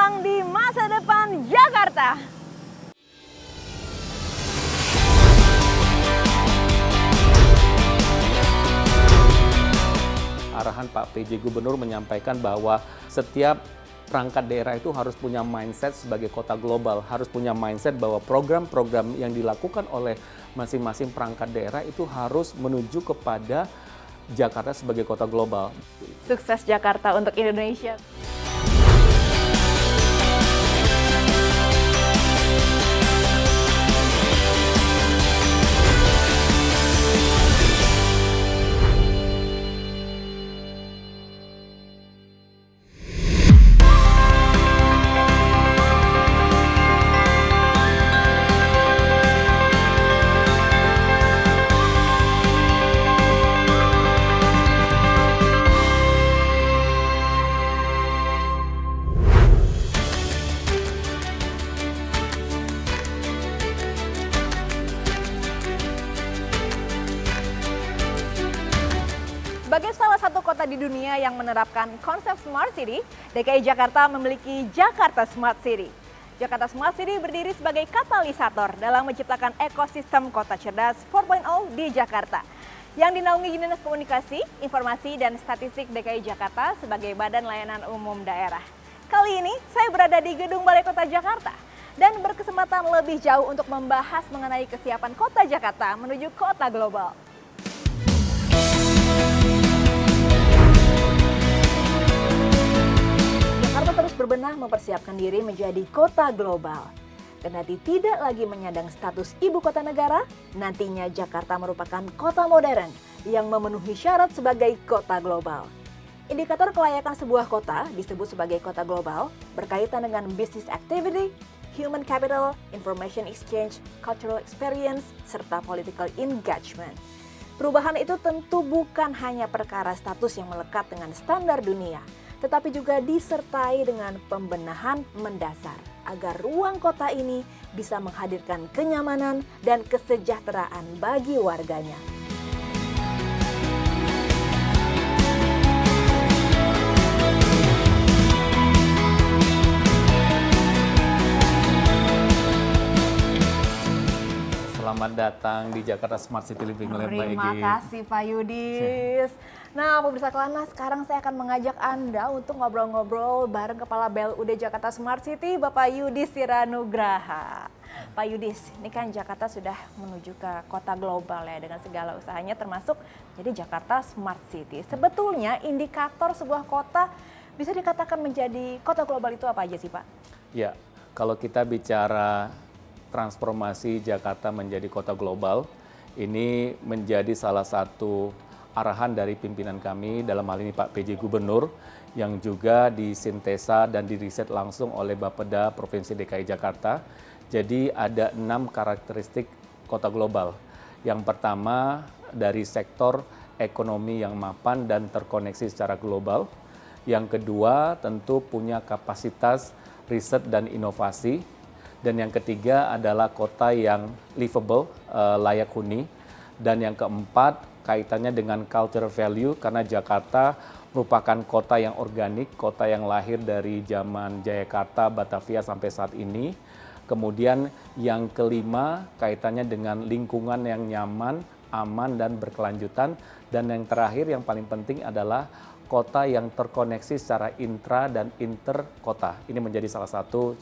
datang di masa depan Jakarta. Arahan Pak PJ Gubernur menyampaikan bahwa setiap perangkat daerah itu harus punya mindset sebagai kota global, harus punya mindset bahwa program-program yang dilakukan oleh masing-masing perangkat daerah itu harus menuju kepada Jakarta sebagai kota global. Sukses Jakarta untuk Indonesia. Sebagai salah satu kota di dunia yang menerapkan konsep Smart City, DKI Jakarta memiliki Jakarta Smart City. Jakarta Smart City berdiri sebagai katalisator dalam menciptakan ekosistem kota cerdas 4.0 di Jakarta, yang dinaungi Dinas Komunikasi, Informasi, dan Statistik DKI Jakarta sebagai Badan Layanan Umum Daerah. Kali ini saya berada di Gedung Balai Kota Jakarta dan berkesempatan lebih jauh untuk membahas mengenai kesiapan kota Jakarta menuju kota global. Jakarta terus berbenah mempersiapkan diri menjadi kota global. Kendati tidak lagi menyandang status ibu kota negara, nantinya Jakarta merupakan kota modern yang memenuhi syarat sebagai kota global. Indikator kelayakan sebuah kota disebut sebagai kota global berkaitan dengan business activity, human capital, information exchange, cultural experience, serta political engagement. Perubahan itu tentu bukan hanya perkara status yang melekat dengan standar dunia, tetapi juga disertai dengan pembenahan mendasar agar ruang kota ini bisa menghadirkan kenyamanan dan kesejahteraan bagi warganya. Selamat datang di Jakarta Smart City Living oleh Mbak Egy. Terima kasih Pak Yudis. Nah, pemirsa Kelana, sekarang saya akan mengajak Anda untuk ngobrol-ngobrol bareng Kepala BLUD Jakarta Smart City, Bapak Yudis Siranugraha. Pak Yudis, ini kan Jakarta sudah menuju ke kota global ya dengan segala usahanya termasuk jadi Jakarta Smart City. Sebetulnya indikator sebuah kota bisa dikatakan menjadi kota global itu apa aja sih Pak? Ya, kalau kita bicara transformasi Jakarta menjadi kota global, ini menjadi salah satu arahan dari pimpinan kami, dalam hal ini Pak PJ Gubernur, yang juga disintesa dan diriset langsung oleh Bapeda Provinsi DKI Jakarta. Jadi ada 6 karakteristik kota global. Yang pertama dari sektor ekonomi yang mapan dan terkoneksi secara global. Yang kedua tentu punya kapasitas riset dan inovasi. Dan yang ketiga adalah kota yang livable, layak huni. Dan yang keempat kaitannya dengan cultural value karena Jakarta merupakan kota yang organik, kota yang lahir dari zaman Jayakarta, Batavia sampai saat ini. Kemudian yang kelima kaitannya dengan lingkungan yang nyaman, aman dan berkelanjutan. Dan yang terakhir yang paling penting adalah kota yang terkoneksi secara intra dan inter kota. Ini menjadi salah satu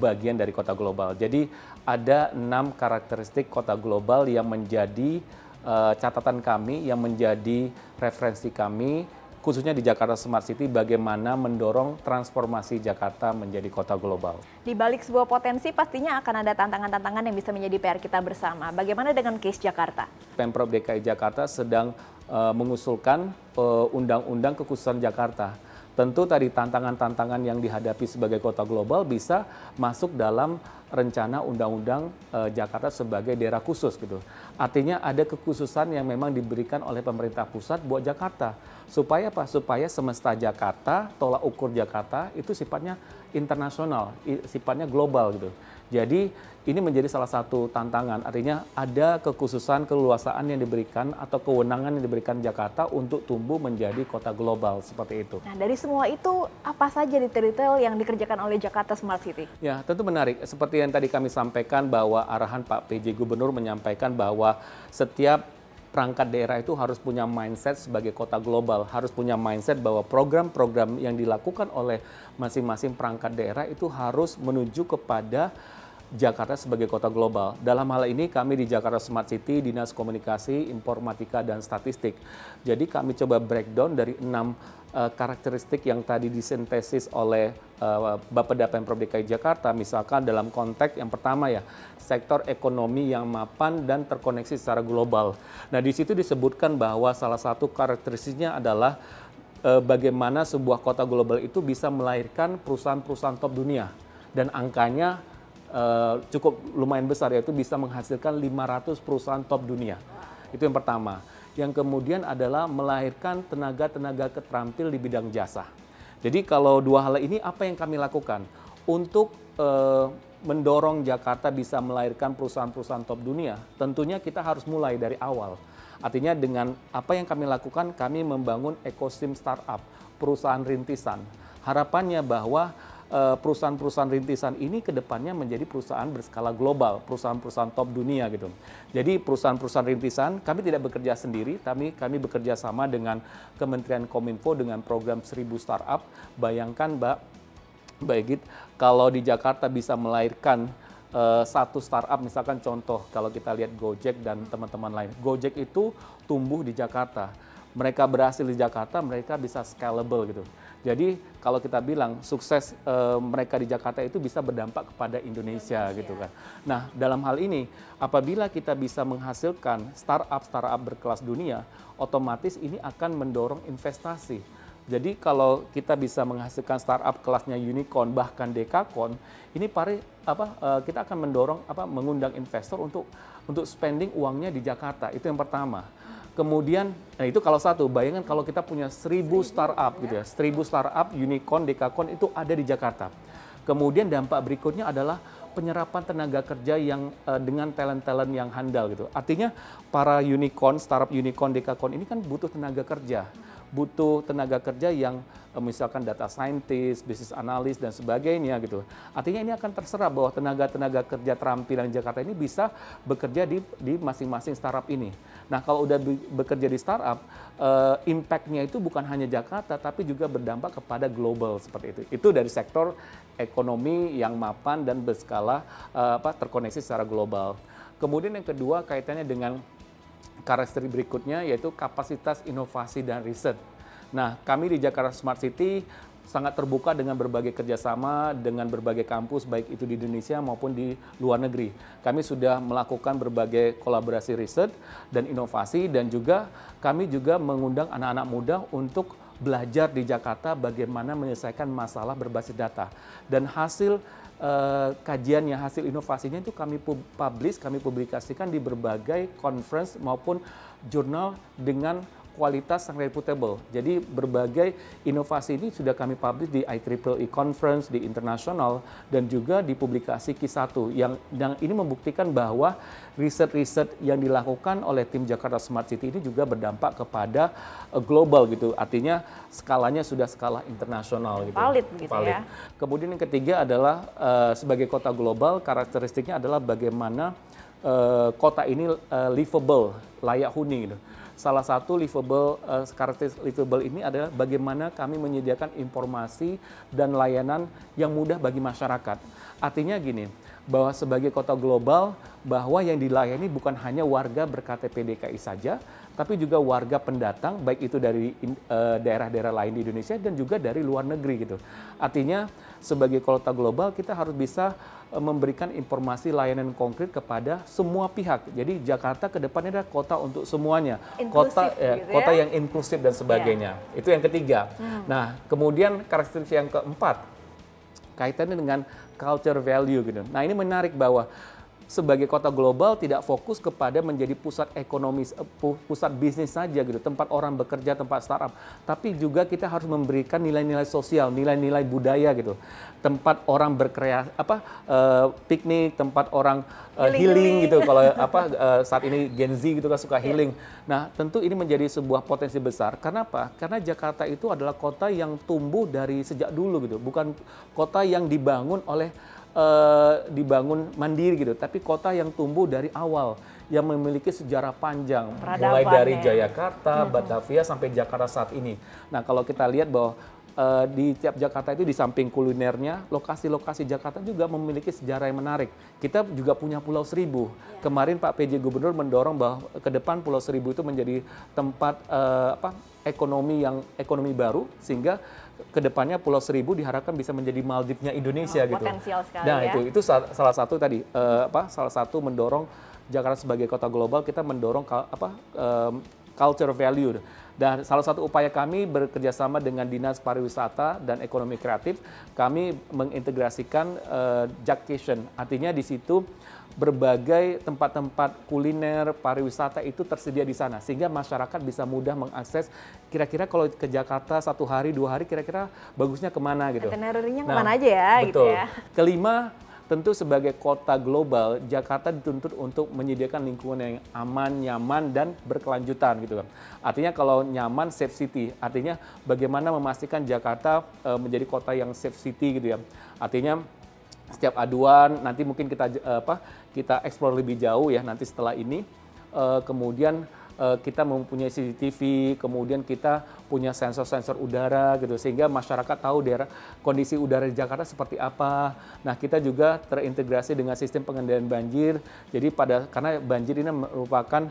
bagian dari kota global. Jadi ada 6 karakteristik kota global yang menjadi catatan kami, yang menjadi referensi kami, khususnya di Jakarta Smart City, bagaimana mendorong transformasi Jakarta menjadi kota global. Di balik sebuah potensi pastinya akan ada tantangan-tantangan yang bisa menjadi PR kita bersama. Bagaimana dengan case Jakarta? Pemprov DKI Jakarta sedang mengusulkan undang-undang kekhususan Jakarta. Tentu tadi tantangan-tantangan yang dihadapi sebagai kota global bisa masuk dalam rencana undang-undang Jakarta sebagai daerah khusus gitu. Artinya ada kekhususan yang memang diberikan oleh pemerintah pusat buat Jakarta. Supaya apa? Supaya semesta Jakarta, tolak ukur Jakarta itu sifatnya internasional, sifatnya global gitu. Jadi ini menjadi salah satu tantangan, artinya ada kekhususan, keleluasaan yang diberikan atau kewenangan yang diberikan Jakarta untuk tumbuh menjadi kota global seperti itu. Nah, dari semua itu apa saja detail-detail yang dikerjakan oleh Jakarta Smart City? Ya, tentu menarik. Seperti yang tadi kami sampaikan bahwa arahan Pak PJ Gubernur menyampaikan bahwa setiap perangkat daerah itu harus punya mindset sebagai kota global, harus punya mindset bahwa program-program yang dilakukan oleh masing-masing perangkat daerah itu harus menuju kepada Jakarta sebagai kota global. Dalam hal ini kami di Jakarta Smart City, Dinas Komunikasi, Informatika, dan Statistik. Jadi kami coba breakdown dari 6 karakteristik yang tadi disintesis oleh Bapeda Pemprov DKI Jakarta. Misalkan dalam konteks yang pertama ya, sektor ekonomi yang mapan dan terkoneksi secara global. Nah di situ disebutkan bahwa salah satu karakteristiknya adalah bagaimana sebuah kota global itu bisa melahirkan perusahaan-perusahaan top dunia. Dan angkanya cukup lumayan besar, yaitu bisa menghasilkan 500 perusahaan top dunia. Itu yang pertama. Yang kemudian adalah melahirkan tenaga-tenaga terampil di bidang jasa. Jadi kalau dua hal ini apa yang kami lakukan? Untuk mendorong Jakarta bisa melahirkan perusahaan-perusahaan top dunia, tentunya kita harus mulai dari awal. Artinya dengan apa yang kami lakukan, kami membangun ekosistem startup, perusahaan rintisan. Harapannya bahwa perusahaan-perusahaan rintisan ini ke depannya menjadi perusahaan berskala global, perusahaan-perusahaan top dunia gitu. Jadi perusahaan-perusahaan rintisan, kami tidak bekerja sendiri, kami bekerja sama dengan Kementerian Kominfo dengan program 1000 Startup. Bayangkan Mbak Egit, kalau di Jakarta bisa melahirkan satu startup, misalkan contoh kalau kita lihat Gojek dan teman-teman lain. Gojek itu tumbuh di Jakarta. Mereka berhasil di Jakarta, mereka bisa scalable gitu. Jadi kalau kita bilang sukses mereka di Jakarta itu bisa berdampak kepada Indonesia gitu kan. Nah dalam hal ini apabila kita bisa menghasilkan startup berkelas dunia, otomatis ini akan mendorong investasi. Jadi kalau kita bisa menghasilkan startup kelasnya unicorn bahkan dekakorn, ini kita akan mendorong mengundang investor untuk spending uangnya di Jakarta. Itu yang pertama. Kemudian, nah itu kalau satu, bayangkan kalau kita punya 1000 startup gitu ya, 1000 startup, unicorn, dekakorn itu ada di Jakarta. Kemudian dampak berikutnya adalah penyerapan tenaga kerja yang dengan talent-talent yang handal gitu. Artinya para unicorn, startup unicorn, dekakorn ini kan butuh tenaga kerja. Butuh tenaga kerja yang misalkan data scientist, business analyst dan sebagainya gitu. Artinya ini akan terserap bahwa tenaga-tenaga kerja terampilan Jakarta ini bisa bekerja di masing-masing startup ini. Nah kalau udah bekerja di startup, impact-nya itu bukan hanya Jakarta tapi juga berdampak kepada global seperti itu. Itu dari sektor ekonomi yang mapan dan berskala terkoneksi secara global. Kemudian yang kedua kaitannya dengan karakteristik berikutnya yaitu kapasitas inovasi dan riset. Nah, kami di Jakarta Smart City sangat terbuka dengan berbagai kerjasama dengan berbagai kampus baik itu di Indonesia maupun di luar negeri. Kami sudah melakukan berbagai kolaborasi riset dan inovasi dan juga kami juga mengundang anak-anak muda untuk belajar di Jakarta bagaimana menyelesaikan masalah berbasis data. Dan hasil kajiannya, hasil inovasinya itu kami publikasikan di berbagai conference maupun jurnal dengan kualitas yang reputable. Jadi berbagai inovasi ini sudah kami publish di IEEE Conference, di internasional, dan juga di publikasi Q1 yang ini membuktikan bahwa riset-riset yang dilakukan oleh tim Jakarta Smart City ini juga berdampak kepada global gitu. Artinya skalanya sudah skala internasional gitu. Valid begitu ya. Kemudian yang ketiga adalah sebagai kota global, karakteristiknya adalah bagaimana kota ini livable, layak huni gitu. Salah satu karakteristik livable ini adalah bagaimana kami menyediakan informasi dan layanan yang mudah bagi masyarakat. Artinya gini, bahwa sebagai kota global, bahwa yang dilayani bukan hanya warga ber-KTP DKI saja, tapi juga warga pendatang, baik itu dari daerah-daerah lain di Indonesia dan juga dari luar negeri gitu. Artinya sebagai kota global kita harus bisa memberikan informasi layanan konkret kepada semua pihak. Jadi Jakarta ke depannya adalah kota untuk semuanya, kota yang inklusif dan sebagainya. Itu yang ketiga. Nah, kemudian karakteristik yang keempat kaitannya dengan culture value gitu. Nah, ini menarik bahwa sebagai kota global tidak fokus kepada menjadi pusat ekonomi, pusat bisnis saja gitu, tempat orang bekerja, tempat startup, tapi juga kita harus memberikan nilai-nilai sosial, nilai-nilai budaya gitu, tempat orang piknik, tempat orang healing gitu, kalau saat ini Gen Z gitu kan suka healing. Nah, tentu ini menjadi sebuah potensi besar. Kenapa? Karena Jakarta itu adalah kota yang tumbuh dari sejak dulu gitu, bukan kota yang dibangun mandiri gitu, tapi kota yang tumbuh dari awal, yang memiliki sejarah panjang, mulai dari Jayakarta, Batavia sampai Jakarta saat ini. Nah, kalau kita lihat bahwa di tiap Jakarta itu di samping kulinernya, lokasi-lokasi Jakarta juga memiliki sejarah yang menarik. Kita juga punya Pulau Seribu. Kemarin Pak PJ Gubernur mendorong bahwa ke depan Pulau Seribu itu menjadi tempat ekonomi baru, sehingga kedepannya Pulau Seribu diharapkan bisa menjadi Maldivnya Indonesia gitu. Potensial sekali nah, ya. itu salah satu tadi salah satu mendorong Jakarta sebagai kota global, kita mendorong culture value. Dan salah satu upaya kami bekerjasama dengan Dinas Pariwisata dan Ekonomi Kreatif, kami mengintegrasikan Jakcation. Artinya di situ berbagai tempat-tempat kuliner, pariwisata itu tersedia di sana, sehingga masyarakat bisa mudah mengakses. Kira-kira kalau ke Jakarta 1 hari, 2 hari, kira-kira bagusnya kemana gitu. Itinerary-nya kemana aja ya, betul. gitu ya. Kelima, tentu sebagai kota global, Jakarta dituntut untuk menyediakan lingkungan yang aman, nyaman, dan berkelanjutan gitu kan. Artinya kalau nyaman, safe city. Artinya bagaimana memastikan Jakarta menjadi kota yang safe city gitu ya. Artinya setiap aduan nanti mungkin kita eksplor lebih jauh ya nanti setelah ini. Kemudian kita mempunyai CCTV, kemudian kita punya sensor-sensor udara gitu, sehingga masyarakat tahu kondisi udara di Jakarta seperti apa. Nah, kita juga terintegrasi dengan sistem pengendalian banjir. Jadi karena banjir ini merupakan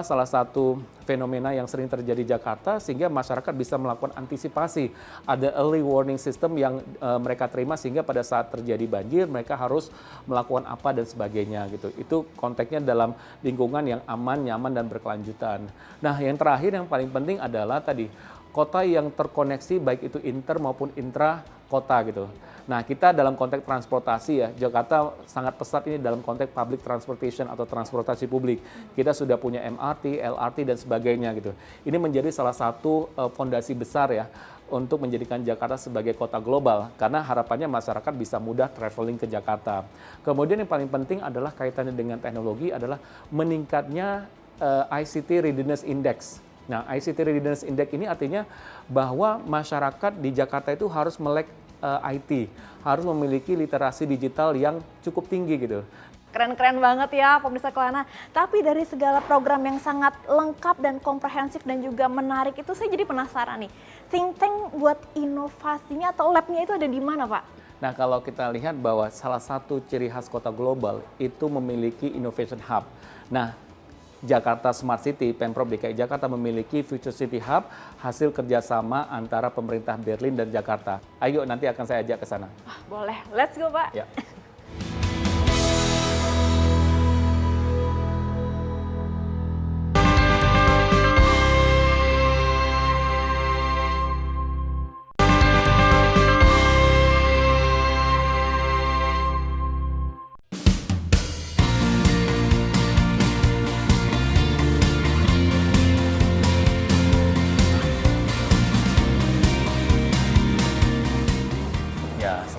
salah satu fenomena yang sering terjadi di Jakarta, sehingga masyarakat bisa melakukan antisipasi. Ada early warning system yang mereka terima, sehingga pada saat terjadi banjir mereka harus melakukan apa dan sebagainya gitu. Itu konteksnya dalam lingkungan yang aman, nyaman, dan berkelanjutan. Nah, yang terakhir yang paling penting adalah tadi kota yang terkoneksi baik itu inter maupun intra kota gitu. Nah, kita dalam konteks transportasi ya, Jakarta sangat pesat ini dalam konteks public transportation atau transportasi publik. Kita sudah punya MRT, LRT, dan sebagainya gitu. Ini menjadi salah satu fondasi besar ya untuk menjadikan Jakarta sebagai kota global, karena harapannya masyarakat bisa mudah traveling ke Jakarta. Kemudian yang paling penting adalah kaitannya dengan teknologi adalah meningkatnya ICT Readiness Index. Nah, ICT Readiness Index ini artinya bahwa masyarakat di Jakarta itu harus melek IT, harus memiliki literasi digital yang cukup tinggi gitu. Keren-keren banget ya pemirsa Kelana. Tapi dari segala program yang sangat lengkap dan komprehensif dan juga menarik itu, saya jadi penasaran nih. Think tank buat inovasinya atau labnya itu ada di mana, Pak? Nah, kalau kita lihat bahwa salah satu ciri khas kota global itu memiliki innovation hub. Nah, Jakarta Smart City, Pemprov DKI Jakarta memiliki Future City Hub, hasil kerjasama antara pemerintah Berlin dan Jakarta. Ayo, nanti akan saya ajak ke sana. Boleh, let's go Pak. Ya.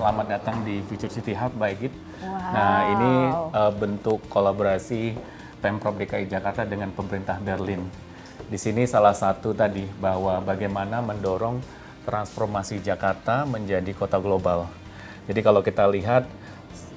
Selamat datang di Future City Hub by Git. Wow. Nah, ini bentuk kolaborasi Pemprov DKI Jakarta dengan pemerintah Berlin. Di sini salah satu tadi bahwa bagaimana mendorong transformasi Jakarta menjadi kota global. Jadi kalau kita lihat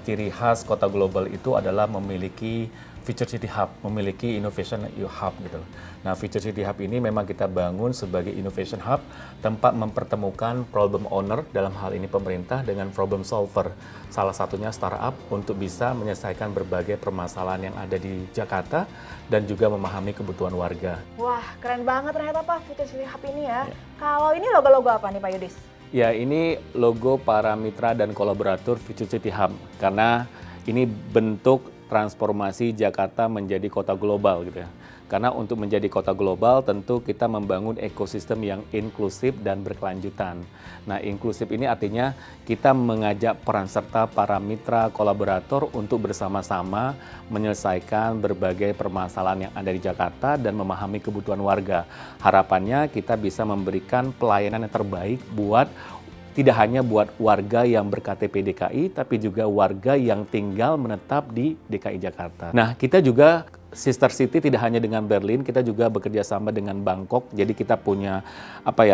ciri khas kota global itu adalah memiliki Future City Hub, memiliki Innovation Hub gitu. Nah, Future City Hub ini memang kita bangun sebagai Innovation Hub, tempat mempertemukan problem owner, dalam hal ini pemerintah, dengan problem solver. Salah satunya startup untuk bisa menyelesaikan berbagai permasalahan yang ada di Jakarta dan juga memahami kebutuhan warga. Wah, keren banget ternyata Pak Future City Hub ini ya. Kalau ini logo-logo apa nih Pak Yudis? Ya, ini logo para mitra dan kolaborator Future City Hub, karena ini bentuk transformasi Jakarta menjadi kota global gitu ya. Karena untuk menjadi kota global tentu kita membangun ekosistem yang inklusif dan berkelanjutan. Nah, inklusif ini artinya kita mengajak peran serta para mitra kolaborator untuk bersama-sama menyelesaikan berbagai permasalahan yang ada di Jakarta dan memahami kebutuhan warga. Harapannya kita bisa memberikan pelayanan yang terbaik buat tidak hanya buat warga yang berKTP DKI, tapi juga warga yang tinggal menetap di DKI Jakarta. Nah, kita juga sister city tidak hanya dengan Berlin, kita juga bekerja sama dengan Bangkok. Jadi kita punya 3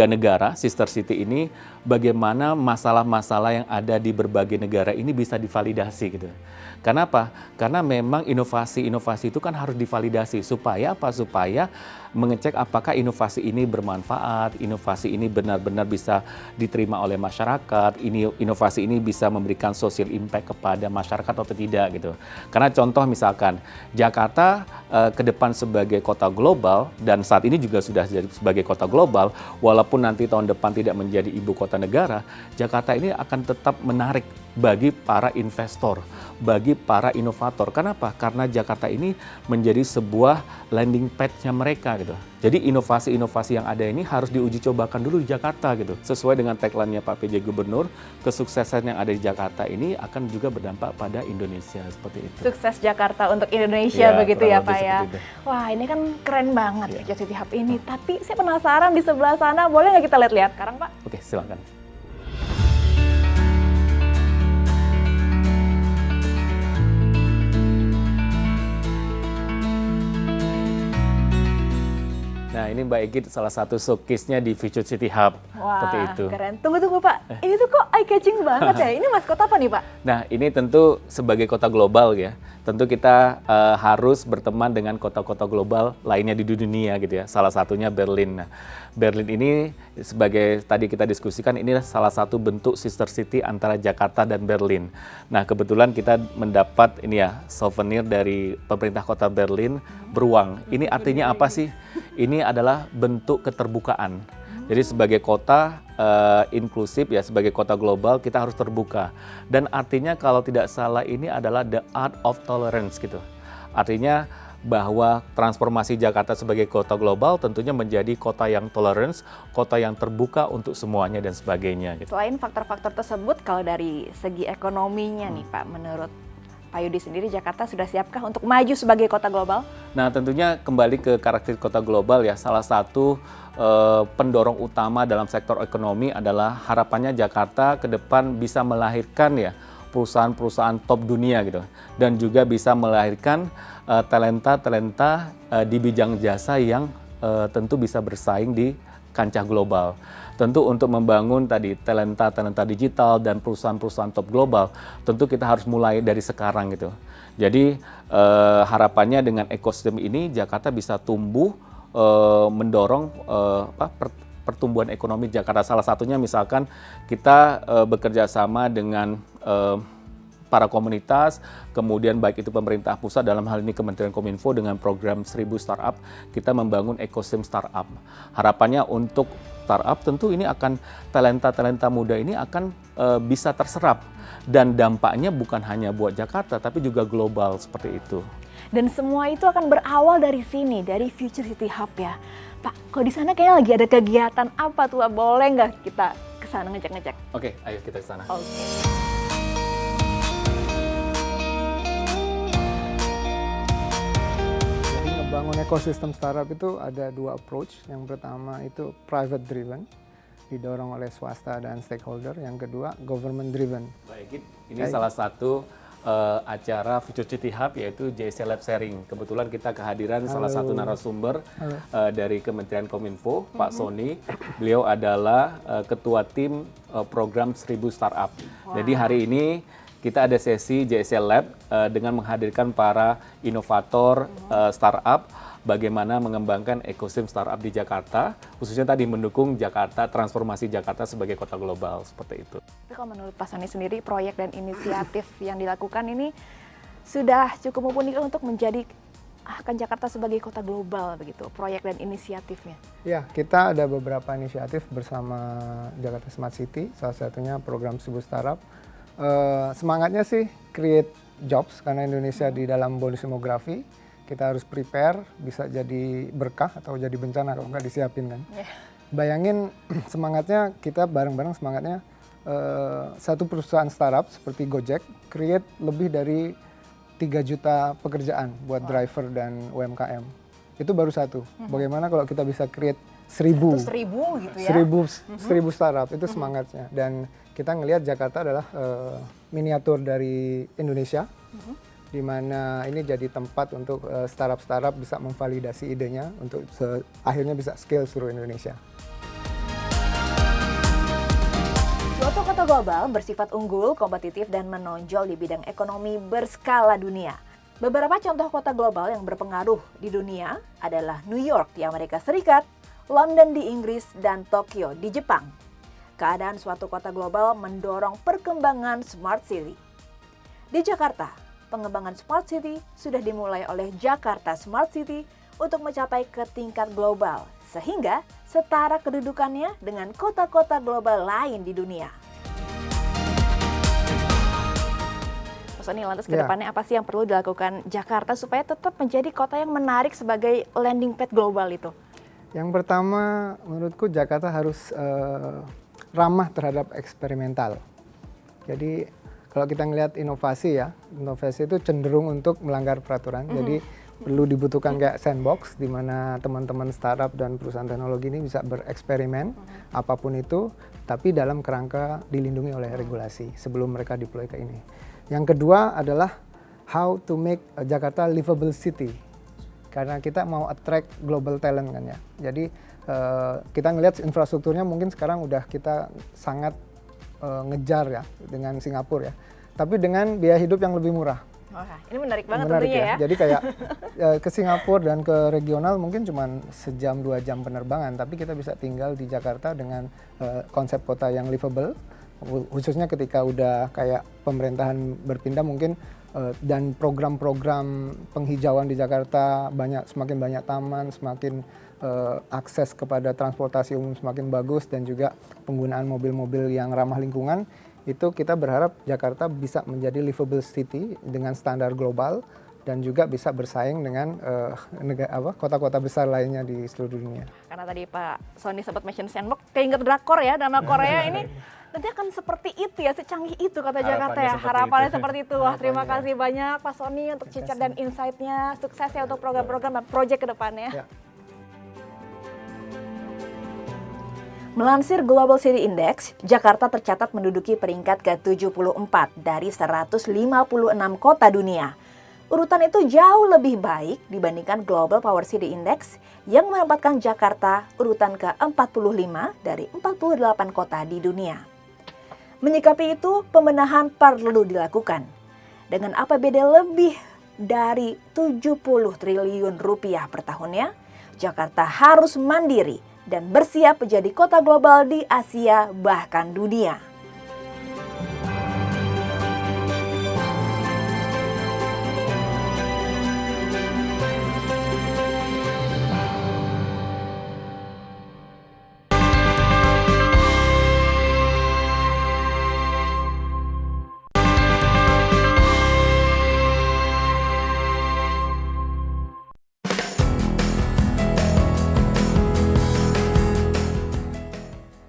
negara sister city ini, bagaimana masalah-masalah yang ada di berbagai negara ini bisa divalidasi gitu. Kenapa? Karena memang inovasi-inovasi itu kan harus divalidasi supaya apa? Supaya mengecek apakah inovasi ini bermanfaat, inovasi ini benar-benar bisa diterima oleh masyarakat, inovasi ini bisa memberikan social impact kepada masyarakat atau tidak gitu. Karena contoh misalkan Jakarta ke depan sebagai kota global dan saat ini juga sudah jadi sebagai kota global, walaupun nanti tahun depan tidak menjadi ibu kota negara, Jakarta ini akan tetap menarik bagi para investor, bagi para inovator. Kenapa? Karena Jakarta ini menjadi sebuah landing pad-nya mereka gitu. Jadi inovasi-inovasi yang ada ini harus diuji cobakan dulu di Jakarta gitu. Sesuai dengan tagline-nya Pak PJ Gubernur, kesuksesan yang ada di Jakarta ini akan juga berdampak pada Indonesia, seperti itu. Sukses Jakarta untuk Indonesia, begitu ya Pak ya. Itu. Wah, ini kan keren banget Future City Hub ini. Tapi saya penasaran di sebelah sana, boleh nggak kita lihat-lihat sekarang Pak? Oke, silakan. Nah, ini Mbak Egit salah satu showcase-nya di Future City Hub. Wah, seperti itu. Keren. Tunggu Pak, ini tuh kok eye-catching banget ya? Ini maskot apa nih Pak? Nah, ini tentu sebagai kota global ya, tentu kita harus berteman dengan kota-kota global lainnya di dunia gitu ya. Salah satunya Berlin. Nah, Berlin ini sebagai tadi kita diskusikan, ini salah satu bentuk sister city antara Jakarta dan Berlin. Nah, kebetulan kita mendapat ini ya, souvenir dari pemerintah kota Berlin beruang. Ini artinya apa sih? Ini adalah bentuk keterbukaan. Jadi sebagai kota inklusif ya, sebagai kota global kita harus terbuka. Dan artinya kalau tidak salah ini adalah the art of tolerance gitu. Artinya bahwa transformasi Jakarta sebagai kota global tentunya menjadi kota yang tolerance, kota yang terbuka untuk semuanya dan sebagainya. Gitu. Selain faktor-faktor tersebut, kalau dari segi ekonominya nih Pak, menurut Pak Yudi sendiri, Jakarta sudah siapkah untuk maju sebagai kota global? Nah, tentunya kembali ke karakter kota global ya, salah satu pendorong utama dalam sektor ekonomi adalah harapannya Jakarta ke depan bisa melahirkan ya perusahaan-perusahaan top dunia gitu, dan juga bisa melahirkan talenta-talenta di bidang jasa yang tentu bisa bersaing di kancah global. Tentu untuk membangun tadi talenta-talenta digital dan perusahaan-perusahaan top global, tentu kita harus mulai dari sekarang gitu. Jadi harapannya dengan ekosistem ini Jakarta bisa tumbuh, mendorong pertumbuhan ekonomi Jakarta. Salah satunya misalkan kita bekerja sama dengan para komunitas, kemudian baik itu pemerintah pusat, dalam hal ini Kementerian Kominfo dengan program 1000 Startup, kita membangun ekosistem startup. Harapannya untuk startup tentu ini akan talenta-talenta muda ini akan bisa terserap dan dampaknya bukan hanya buat Jakarta tapi juga global seperti itu. Dan semua itu akan berawal dari sini, dari Future City Hub ya. Pak, kok di sana kayaknya lagi ada kegiatan apa tuh? Boleh nggak kita ke sana ngecek-ngecek? Oke, ayo kita ke sana. Oke. Bangun ekosistem startup itu ada 2 approach. Yang pertama itu private driven, didorong oleh swasta dan stakeholder. Yang kedua government driven. Baik, ini salah satu acara Future City Hub yaitu JSC Lab Sharing. Kebetulan kita kehadiran salah satu narasumber dari Kementerian Kominfo, Pak Sony. Beliau adalah ketua tim program 1000 Startup. Wow. Jadi hari ini kita ada sesi JSC Lab dengan menghadirkan para inovator startup, bagaimana mengembangkan ekosistem startup di Jakarta, khususnya tadi mendukung Jakarta, transformasi Jakarta sebagai kota global, seperti itu. Tapi kalau menurut Pak Sony sendiri, proyek dan inisiatif yang dilakukan ini sudah cukup mumpuni untuk menjadi akan Jakarta sebagai kota global begitu, proyek dan inisiatifnya? Ya, kita ada beberapa inisiatif bersama Jakarta Smart City, salah satunya program 1000 Startup. Semangatnya sih create jobs karena Indonesia di dalam bonus demografi. Kita harus prepare, bisa jadi berkah atau jadi bencana kalau nggak disiapin kan. Bayangin semangatnya, kita bareng-bareng semangatnya satu perusahaan startup seperti Gojek create lebih dari 3 juta pekerjaan buat driver dan UMKM. Itu baru satu. Bagaimana kalau kita bisa create 1.000 gitu ya? 1.000 startup, itu semangatnya. Dan kita ngelihat Jakarta adalah miniatur dari Indonesia, di mana ini jadi tempat untuk startup-startup bisa memvalidasi idenya untuk akhirnya bisa scale seluruh Indonesia. Suatu kota global bersifat unggul, kompetitif, dan menonjol di bidang ekonomi berskala dunia. Beberapa contoh kota global yang berpengaruh di dunia adalah New York di Amerika Serikat, London di Inggris, dan Tokyo di Jepang. Keadaan suatu kota global mendorong perkembangan smart city. Di Jakarta, pengembangan smart city sudah dimulai oleh Jakarta Smart City untuk mencapai ke tingkat global, sehingga setara kedudukannya dengan kota-kota global lain di dunia. Mas Sony, lantas ke depannya apa sih yang perlu dilakukan Jakarta supaya tetap menjadi kota yang menarik sebagai landing pad global itu? Yang pertama, menurutku Jakarta harus ramah terhadap eksperimental. Jadi kalau kita ngelihat inovasi itu cenderung untuk melanggar peraturan. Jadi perlu dibutuhkan kayak sandbox di mana teman-teman startup dan perusahaan teknologi ini bisa bereksperimen apapun itu, tapi dalam kerangka dilindungi oleh regulasi sebelum mereka deploy ke ini. Yang kedua adalah how to make Jakarta livable city. Karena kita mau attract global talent kan ya. Jadi kita ngelihat infrastrukturnya mungkin sekarang udah kita sangat ngejar ya dengan Singapura ya. Tapi dengan biaya hidup yang lebih murah. Wah, ini menarik banget tentunya ya. Jadi kayak ke Singapura dan ke regional mungkin cuma sejam 2 jam penerbangan, tapi kita bisa tinggal di Jakarta dengan konsep kota yang livable, khususnya ketika udah kayak pemerintahan berpindah mungkin dan program-program penghijauan di Jakarta semakin banyak taman, semakin akses kepada transportasi umum semakin bagus dan juga penggunaan mobil-mobil yang ramah lingkungan. Itu kita berharap Jakarta bisa menjadi livable city dengan standar global dan juga bisa bersaing dengan kota-kota besar lainnya di seluruh dunia. Karena tadi Pak Sony sempat mention sandbox, keinget drakor ya, drama Korea ini nanti akan seperti itu ya, secanggih itu kota Jakarta ya. Harapannya seperti itu. Wah, terima kasih banyak Pak Sony untuk cicat dan insight-nya. Sukses ya untuk program-program dan proyek ke depannya. Melansir Global City Index, Jakarta tercatat menduduki peringkat ke-74 dari 156 kota dunia. Urutan itu jauh lebih baik dibandingkan Global Power City Index yang menempatkan Jakarta urutan ke-45 dari 48 kota di dunia. Menyikapi itu, pembenahan perlu dilakukan. Dengan APBD lebih dari 70 triliun rupiah per tahunnya, Jakarta harus mandiri dan bersiap menjadi kota global di Asia bahkan dunia.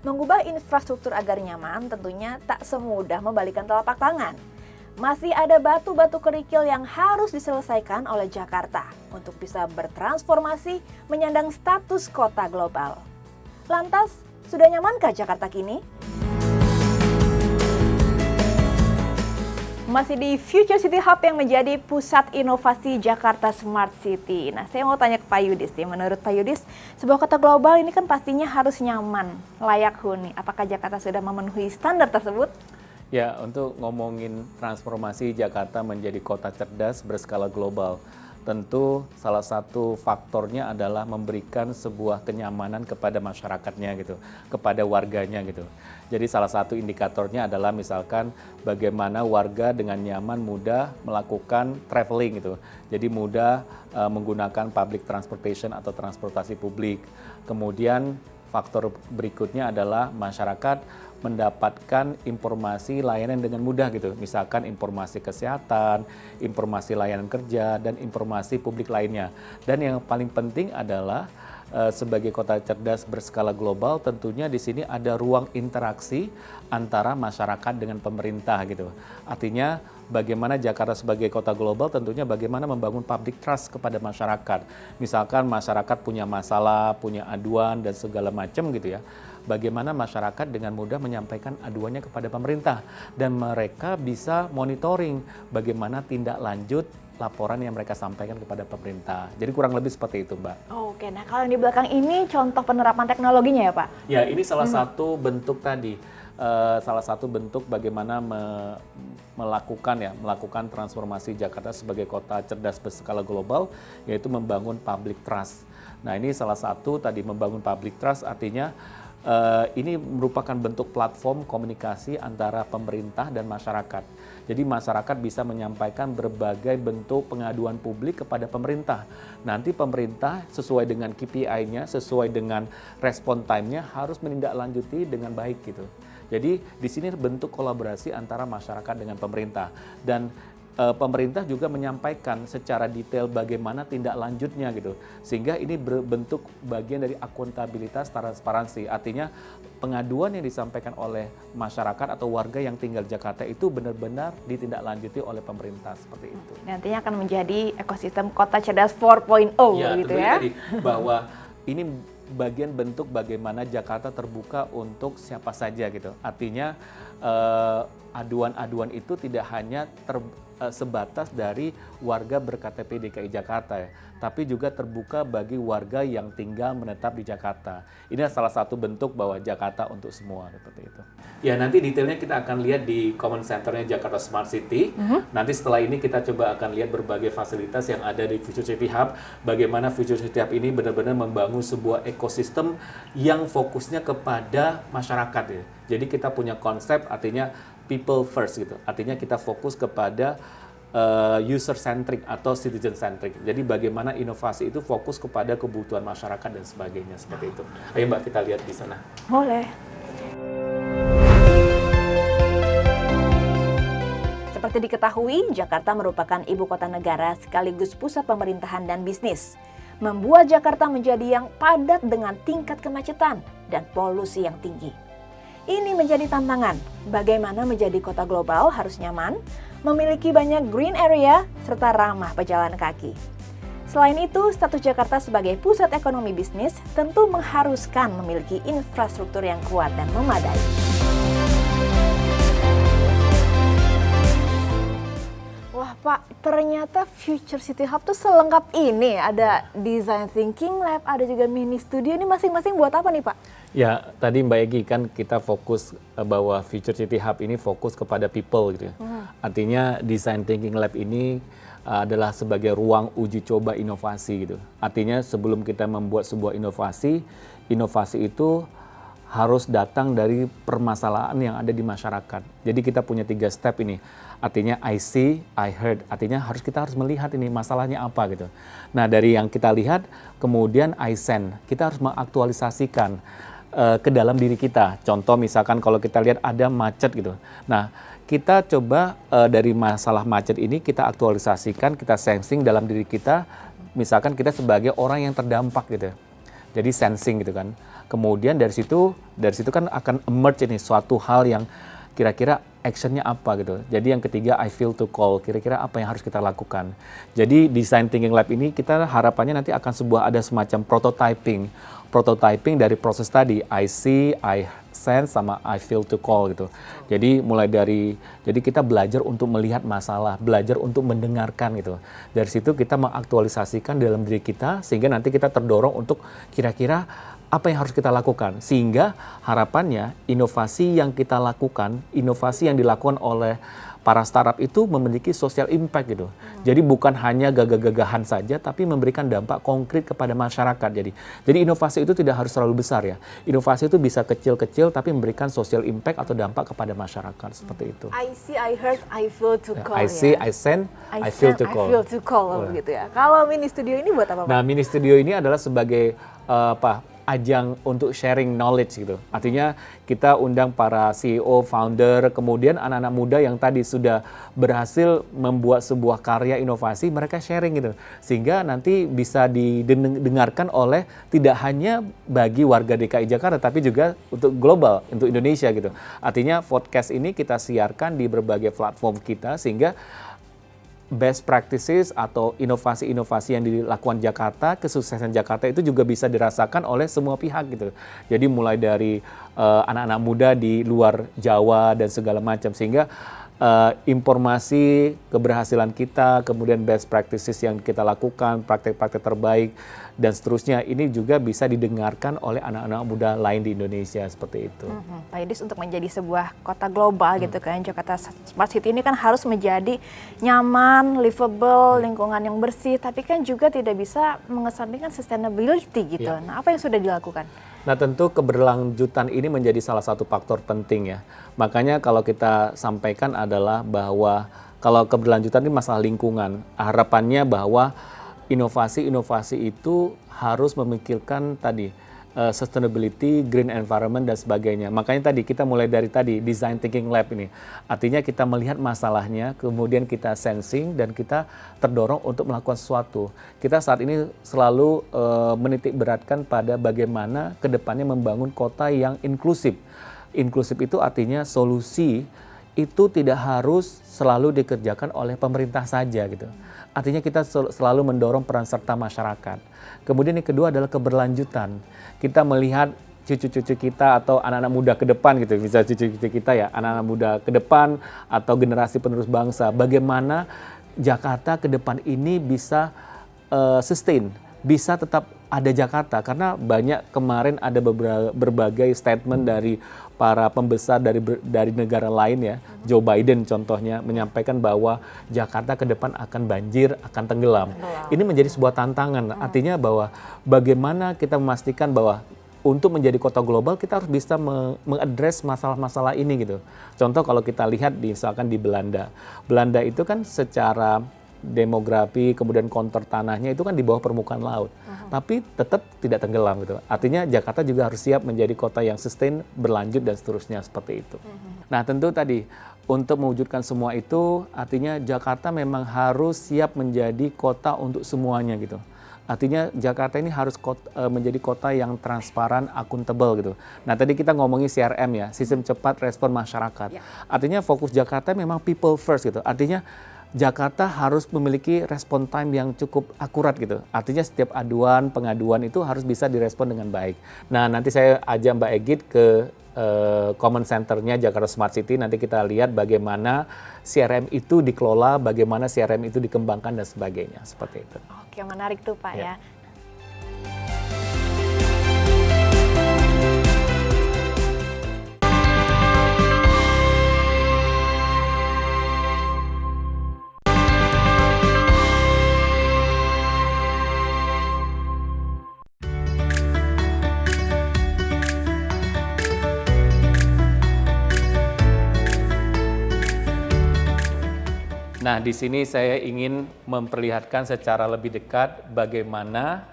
Mengubah infrastruktur agar nyaman tentunya tak semudah membalikan telapak tangan. Masih ada batu-batu kerikil yang harus diselesaikan oleh Jakarta untuk bisa bertransformasi menyandang status kota global. Lantas, sudah nyamankah Jakarta kini? Masih di Future City Hub yang menjadi pusat inovasi Jakarta Smart City. Nah, saya mau tanya ke Pak Yudis nih. Menurut Pak Yudis, sebuah kota global ini kan pastinya harus nyaman, layak huni. Apakah Jakarta sudah memenuhi standar tersebut? Ya, untuk ngomongin transformasi Jakarta menjadi kota cerdas berskala global, tentu salah satu faktornya adalah memberikan sebuah kenyamanan kepada masyarakatnya gitu, kepada warganya gitu. Jadi salah satu indikatornya adalah misalkan bagaimana warga dengan nyaman mudah melakukan traveling gitu. Jadi mudah menggunakan public transportation atau transportasi publik. Kemudian Faktor berikutnya adalah masyarakat mendapatkan informasi layanan dengan mudah gitu. Misalkan informasi kesehatan, informasi layanan kerja, dan informasi publik lainnya. Dan yang paling penting adalah sebagai kota cerdas berskala global, tentunya di sini ada ruang interaksi antara masyarakat dengan pemerintah gitu. Artinya bagaimana Jakarta sebagai kota global, tentunya bagaimana membangun public trust kepada masyarakat. Misalkan masyarakat punya masalah, punya aduan dan segala macam gitu ya. Bagaimana masyarakat dengan mudah menyampaikan aduannya kepada pemerintah dan mereka bisa monitoring bagaimana tindak lanjut laporan yang mereka sampaikan kepada pemerintah. Jadi kurang lebih seperti itu, Mbak. Oke, nah kalau yang di belakang ini contoh penerapan teknologinya ya Pak? Ya, ini salah satu bentuk tadi. Salah satu bentuk bagaimana melakukan transformasi Jakarta sebagai kota cerdas berskala global, yaitu membangun public trust. Nah, ini salah satu tadi membangun public trust artinya ini merupakan bentuk platform komunikasi antara pemerintah dan masyarakat. Jadi masyarakat bisa menyampaikan berbagai bentuk pengaduan publik kepada pemerintah. Nanti pemerintah sesuai dengan KPI-nya, sesuai dengan respon time-nya harus menindaklanjuti dengan baik gitu. Jadi di sini bentuk kolaborasi antara masyarakat dengan pemerintah dan pemerintah juga menyampaikan secara detail bagaimana tindak lanjutnya gitu. Sehingga ini berbentuk bagian dari akuntabilitas transparansi. Artinya pengaduan yang disampaikan oleh masyarakat atau warga yang tinggal di Jakarta itu benar-benar ditindaklanjuti oleh pemerintah seperti itu. Nantinya akan menjadi ekosistem kota cerdas 4.0 gitu ya. Tadi bahwa ini bagian bentuk bagaimana Jakarta terbuka untuk siapa saja gitu. Artinya aduan-aduan itu tidak hanya sebatas dari warga ber-KTP DKI Jakarta ya, tapi juga terbuka bagi warga yang tinggal menetap di Jakarta. Ini salah satu bentuk bahwa Jakarta untuk semua seperti itu. Ya, nanti detailnya kita akan lihat di Common Center-nya Jakarta Smart City. Nanti setelah ini kita coba akan lihat berbagai fasilitas yang ada di Future City Hub. Bagaimana Future City Hub ini benar-benar membangun sebuah ekosistem yang fokusnya kepada masyarakat ya. Jadi kita punya konsep artinya people first gitu. Artinya kita fokus kepada user centric atau citizen centric. Jadi bagaimana inovasi itu fokus kepada kebutuhan masyarakat dan sebagainya seperti itu. Ayo Mbak kita lihat di sana. Boleh. Seperti diketahui, Jakarta merupakan ibu kota negara sekaligus pusat pemerintahan dan bisnis. Membuat Jakarta menjadi yang padat dengan tingkat kemacetan dan polusi yang tinggi. Ini menjadi tantangan, bagaimana menjadi kota global harus nyaman, memiliki banyak green area, serta ramah pejalan kaki. Selain itu, status Jakarta sebagai pusat ekonomi bisnis tentu mengharuskan memiliki infrastruktur yang kuat dan memadai. Wah Pak, ternyata Future City Hub tuh selengkap ini. Ada Design Thinking Lab, ada juga mini studio. Ini masing-masing buat apa nih Pak? Ya, tadi Mbak Egi kan kita fokus bahwa Future City Hub ini fokus kepada people gitu ya. Artinya Design Thinking Lab ini adalah sebagai ruang uji coba inovasi gitu. Artinya sebelum kita membuat sebuah inovasi, inovasi itu harus datang dari permasalahan yang ada di masyarakat. Jadi kita punya 3 step ini. Artinya I see, I heard. Artinya kita harus melihat ini masalahnya apa gitu. Nah dari yang kita lihat, kemudian I send. Kita harus mengaktualisasikan ke dalam diri kita. Contoh misalkan kalau kita lihat ada macet gitu. Nah kita coba dari masalah macet ini kita aktualisasikan, kita sensing dalam diri kita. Misalkan kita sebagai orang yang terdampak gitu. Jadi sensing gitu kan. Kemudian dari situ kan akan emerge ini suatu hal yang kira-kira actionnya apa gitu. Jadi yang ketiga I feel to call, kira-kira apa yang harus kita lakukan. Jadi Design Thinking Lab ini kita harapannya nanti akan ada semacam prototyping dari proses tadi I see, I sense sama I feel to call gitu. Jadi jadi kita belajar untuk melihat masalah, belajar untuk mendengarkan gitu. Dari situ kita mengaktualisasikan dalam diri kita sehingga nanti kita terdorong untuk kira-kira apa yang harus kita lakukan, sehingga harapannya inovasi yang kita lakukan, inovasi yang dilakukan oleh para startup itu memiliki social impact gitu. Jadi bukan hanya gagah-gagahan saja, tapi memberikan dampak konkret kepada masyarakat. Jadi inovasi itu tidak harus terlalu besar ya. Inovasi itu bisa kecil-kecil, tapi memberikan social impact atau dampak kepada masyarakat seperti itu. I see, I heard, I feel to call. I see, I send, I feel to call. I feel to call gitu ya. Kalau mini studio ini buat apa Pak? Nah, mini studio ini adalah sebagai ajang untuk sharing knowledge gitu. Artinya kita undang para CEO, founder, kemudian anak-anak muda yang tadi sudah berhasil membuat sebuah karya inovasi, mereka sharing gitu. Sehingga nanti bisa didengarkan oleh tidak hanya bagi warga DKI Jakarta, tapi juga untuk global, untuk Indonesia gitu. Artinya podcast ini kita siarkan di berbagai platform kita, sehingga best practices atau inovasi-inovasi yang dilakukan Jakarta, kesuksesan Jakarta itu juga bisa dirasakan oleh semua pihak gitu. Jadi mulai dari anak-anak muda di luar Jawa dan segala macam, sehingga informasi keberhasilan kita, kemudian best practices yang kita lakukan, praktek-praktek terbaik dan seterusnya, ini juga bisa didengarkan oleh anak-anak muda lain di Indonesia seperti itu. Pak Yudis, untuk menjadi sebuah kota global gitu kan, Jakarta Smart City ini kan harus menjadi nyaman, livable, lingkungan yang bersih, tapi kan juga tidak bisa mengesampingkan sustainability gitu. Nah, apa yang sudah dilakukan? Nah, tentu keberlanjutan ini menjadi salah satu faktor penting ya. Makanya kalau kita sampaikan adalah bahwa kalau keberlanjutan ini masalah lingkungan, harapannya bahwa inovasi-inovasi itu harus memikirkan tadi sustainability, green environment dan sebagainya. Makanya tadi kita mulai dari tadi design thinking lab ini. Artinya kita melihat masalahnya, kemudian kita sensing dan kita terdorong untuk melakukan sesuatu. Kita saat ini selalu menitik beratkan pada bagaimana kedepannya membangun kota yang inklusif. Inklusif itu artinya solusi itu tidak harus selalu dikerjakan oleh pemerintah saja gitu. Artinya kita selalu mendorong peran serta masyarakat. Kemudian yang kedua adalah keberlanjutan. Kita melihat cucu-cucu kita atau anak-anak muda ke depan gitu, bisa cucu-cucu kita ya, anak-anak muda ke depan atau generasi penerus bangsa. Bagaimana Jakarta ke depan ini bisa sustain, bisa tetap ada Jakarta, karena banyak kemarin ada berbagai statement dari para pembesar dari negara lain ya, Joe Biden contohnya menyampaikan bahwa Jakarta ke depan akan banjir, akan tenggelam. Ini menjadi sebuah tantangan, artinya bahwa bagaimana kita memastikan bahwa untuk menjadi kota global kita harus bisa mengadres masalah-masalah ini gitu. Contoh kalau kita lihat misalkan di Belanda. Belanda itu kan secara demografi, kemudian kontur tanahnya itu kan di bawah permukaan laut, tapi tetap tidak tenggelam gitu. Artinya Jakarta juga harus siap menjadi kota yang sustain, berlanjut dan seterusnya seperti itu. Nah tentu tadi untuk mewujudkan semua itu, artinya Jakarta memang harus siap menjadi kota untuk semuanya gitu. Artinya Jakarta ini harus menjadi kota yang transparan, akuntabel gitu. Nah tadi kita ngomongin CRM ya, sistem cepat respon masyarakat. Artinya fokus Jakarta memang people first gitu. Artinya Jakarta harus memiliki respon time yang cukup akurat gitu. Artinya setiap aduan, pengaduan itu harus bisa direspon dengan baik. Nah nanti saya ajak Mbak Egit ke common centernya Jakarta Smart City. Nanti kita lihat bagaimana CRM itu dikelola, bagaimana CRM itu dikembangkan dan sebagainya. Seperti itu. Oke, menarik tuh Pak ya. Nah, di sini saya ingin memperlihatkan secara lebih dekat bagaimana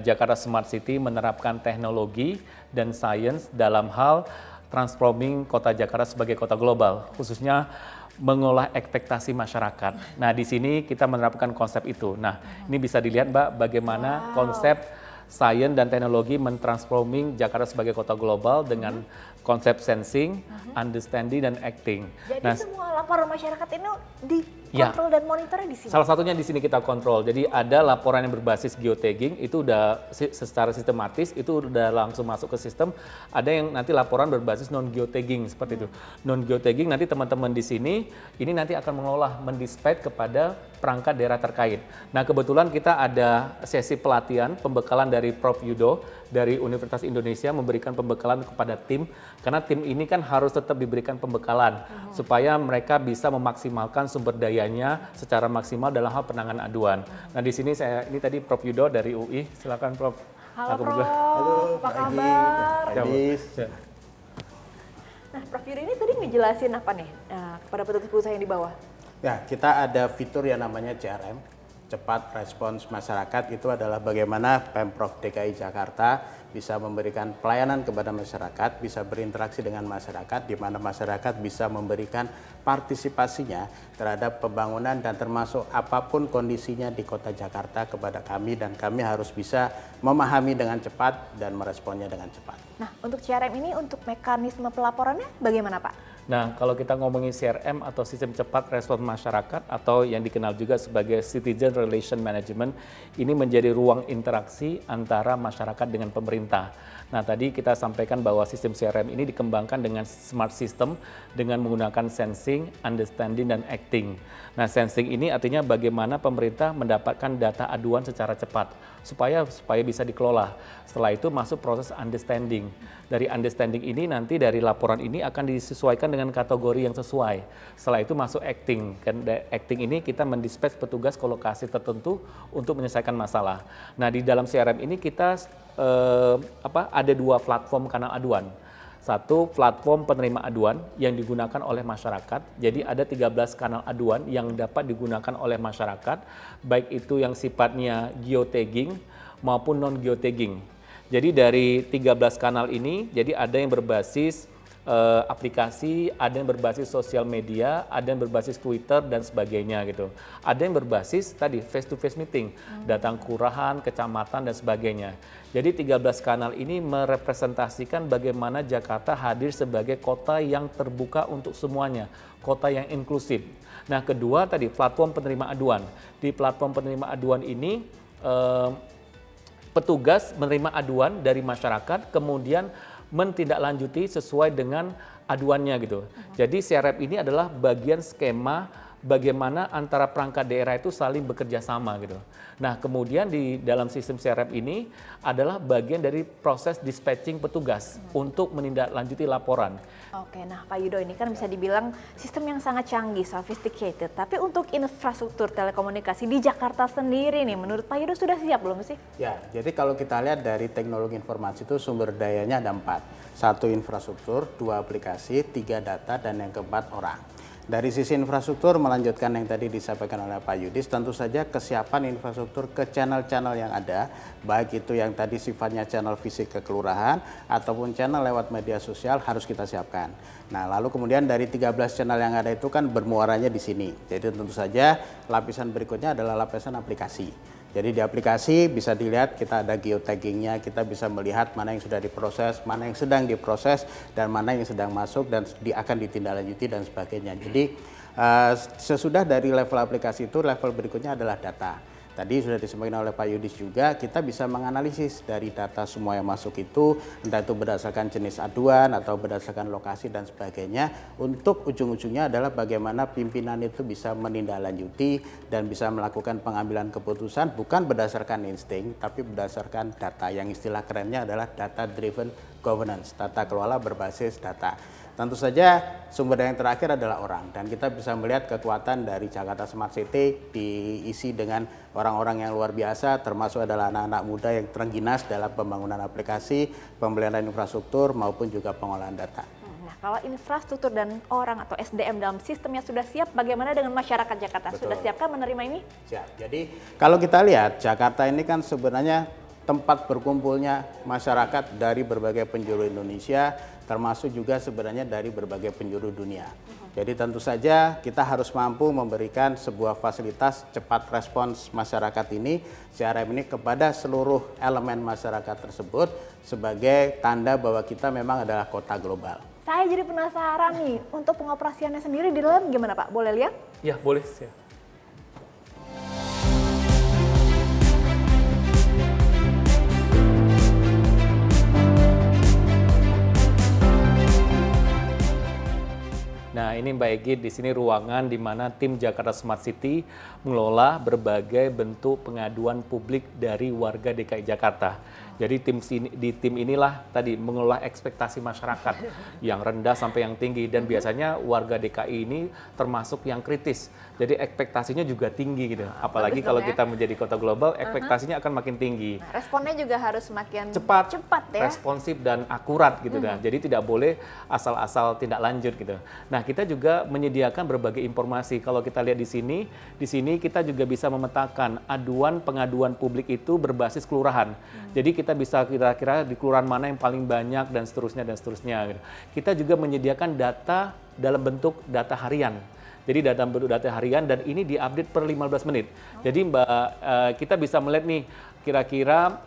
Jakarta Smart City menerapkan teknologi dan sains dalam hal transforming kota Jakarta sebagai kota global, khususnya mengolah ekspektasi masyarakat. Nah, di sini kita menerapkan konsep itu. Nah, ini bisa dilihat Mbak bagaimana konsep sains dan teknologi mentransforming Jakarta sebagai kota global dengan konsep sensing, understanding, dan acting. Jadi semua laporan masyarakat ini dikontrol dan monitornya di sini? Salah satunya di sini kita kontrol. Jadi ada laporan yang berbasis geotagging, itu udah secara sistematis, itu udah langsung masuk ke sistem. Ada yang nanti laporan berbasis non-geotagging, seperti itu. Non-geotagging nanti teman-teman di sini, ini nanti akan mengolah, mendispatch kepada perangkat daerah terkait. Nah kebetulan kita ada sesi pelatihan, pembekalan dari Prof. Yudo, dari Universitas Indonesia memberikan pembekalan kepada tim, karena tim ini kan harus tetap diberikan pembekalan supaya mereka bisa memaksimalkan sumber dayanya secara maksimal dalam hal penanganan aduan. Nah di sini ini tadi Prof. Yudo dari UI, silakan Prof. Halo Prof, apa kabar? Nah Prof Yudo ini tadi ngejelasin apa nih kepada petugas yang di bawah? Ya, kita ada fitur yang namanya CRM, cepat respons masyarakat. Itu adalah bagaimana Pemprov DKI Jakarta bisa memberikan pelayanan kepada masyarakat, bisa berinteraksi dengan masyarakat, di mana masyarakat bisa memberikan partisipasinya terhadap pembangunan dan termasuk apapun kondisinya di Kota Jakarta kepada kami, dan kami harus bisa memahami dengan cepat dan meresponnya dengan cepat. Nah, untuk CRM ini, untuk mekanisme pelaporannya bagaimana Pak? Nah, kalau kita ngomongin CRM atau sistem cepat respon masyarakat atau yang dikenal juga sebagai Citizen Relation Management, ini menjadi ruang interaksi antara masyarakat dengan pemerintah. Nah, tadi kita sampaikan bahwa sistem CRM ini dikembangkan dengan smart system dengan menggunakan sensing, understanding, dan acting. Nah, sensing ini artinya bagaimana pemerintah mendapatkan data aduan secara cepat supaya bisa dikelola. Setelah itu masuk proses understanding. Dari understanding ini nanti dari laporan ini akan disesuaikan dengan kategori yang sesuai. Setelah itu masuk acting. Acting ini kita mendispatch petugas ke lokasi tertentu untuk menyelesaikan masalah. Nah, di dalam CRM ini kita ada 2 platform kanal aduan. Satu, platform penerima aduan yang digunakan oleh masyarakat. Jadi ada 13 kanal aduan yang dapat digunakan oleh masyarakat, baik itu yang sifatnya geotagging maupun non-geotagging. Jadi dari 13 kanal ini, jadi ada yang berbasis aplikasi, ada yang berbasis sosial media, ada yang berbasis Twitter dan sebagainya gitu. Ada yang berbasis tadi face to face meeting, datang kelurahan, kecamatan dan sebagainya. Jadi 13 kanal ini merepresentasikan bagaimana Jakarta hadir sebagai kota yang terbuka untuk semuanya, kota yang inklusif. Nah, kedua tadi platform penerima aduan. Di platform penerima aduan ini petugas menerima aduan dari masyarakat, kemudian mentindaklanjuti sesuai dengan aduannya gitu. Jadi CRM ini adalah bagian skema bagaimana antara perangkat daerah itu saling bekerja sama gitu. Nah, kemudian di dalam sistem CRM ini adalah bagian dari proses dispatching petugas untuk menindaklanjuti laporan. Oke, nah Pak Yudo, ini kan bisa dibilang sistem yang sangat canggih, sophisticated. Tapi untuk infrastruktur telekomunikasi di Jakarta sendiri nih, menurut Pak Yudo sudah siap belum sih? Ya, jadi kalau kita lihat dari teknologi informasi itu sumber dayanya ada 4. 1 infrastruktur, 2 aplikasi, 3 data, dan yang keempat orang. Dari sisi infrastruktur, melanjutkan yang tadi disampaikan oleh Pak Yudis, tentu saja kesiapan infrastruktur ke channel-channel yang ada, baik itu yang tadi sifatnya channel fisik ke kelurahan, ataupun channel lewat media sosial harus kita siapkan. Nah, lalu kemudian dari 13 channel yang ada itu kan bermuaranya di sini. Jadi tentu saja lapisan berikutnya adalah lapisan aplikasi. Jadi di aplikasi bisa dilihat kita ada geotaggingnya, kita bisa melihat mana yang sudah diproses, mana yang sedang diproses, dan mana yang sedang masuk dan akan ditindaklanjuti dan sebagainya. Jadi sesudah dari level aplikasi itu, level berikutnya adalah data. Tadi sudah disampaikan oleh Pak Yudis juga, kita bisa menganalisis dari data semua yang masuk itu, entah itu berdasarkan jenis aduan atau berdasarkan lokasi dan sebagainya, untuk ujung-ujungnya adalah bagaimana pimpinan itu bisa menindaklanjuti dan bisa melakukan pengambilan keputusan bukan berdasarkan insting, tapi berdasarkan data, yang istilah kerennya adalah data driven governance, tata kelola berbasis data. Tentu saja sumber daya yang terakhir adalah orang, dan kita bisa melihat kekuatan dari Jakarta Smart City diisi dengan orang-orang yang luar biasa, termasuk adalah anak-anak muda yang terengginas dalam pembangunan aplikasi, pembelian infrastruktur maupun juga pengolahan data. Nah, kalau infrastruktur dan orang atau SDM dalam sistemnya sudah siap, bagaimana dengan masyarakat Jakarta? Betul. Sudah siapkah menerima ini? Siap. Jadi kalau kita lihat Jakarta ini kan sebenarnya tempat berkumpulnya masyarakat dari berbagai penjuru Indonesia, termasuk juga sebenarnya dari berbagai penjuru dunia. Jadi tentu saja kita harus mampu memberikan sebuah fasilitas cepat respons masyarakat ini, CRM ini kepada seluruh elemen masyarakat tersebut sebagai tanda bahwa kita memang adalah kota global. Saya jadi penasaran nih, untuk pengoperasiannya sendiri di dalam gimana Pak? Boleh lihat? Ya, boleh. Ya. Nah, ini Mbak Egy, di sini ruangan di mana tim Jakarta Smart City mengelola berbagai bentuk pengaduan publik dari warga DKI Jakarta. Jadi di tim inilah tadi mengelola ekspektasi masyarakat yang rendah sampai yang tinggi, dan biasanya warga DKI ini termasuk yang kritis. Jadi ekspektasinya juga tinggi gitu. Apalagi kalau kita menjadi kota global, ekspektasinya akan makin tinggi. Nah, responnya juga harus semakin cepat ya. Responsif dan akurat gitu kan. Jadi tidak boleh asal-asal tindak lanjut gitu. Nah, kita juga menyediakan berbagai informasi. Kalau kita lihat di sini kita juga bisa memetakan pengaduan publik itu berbasis kelurahan. Jadi kita kita bisa kira-kira di kelurahan mana yang paling banyak dan seterusnya dan seterusnya. Gitu. Kita juga menyediakan data dalam bentuk data harian. Jadi data bentuk data harian dan ini diupdate per 15 menit. Jadi kita bisa melihat nih kira-kira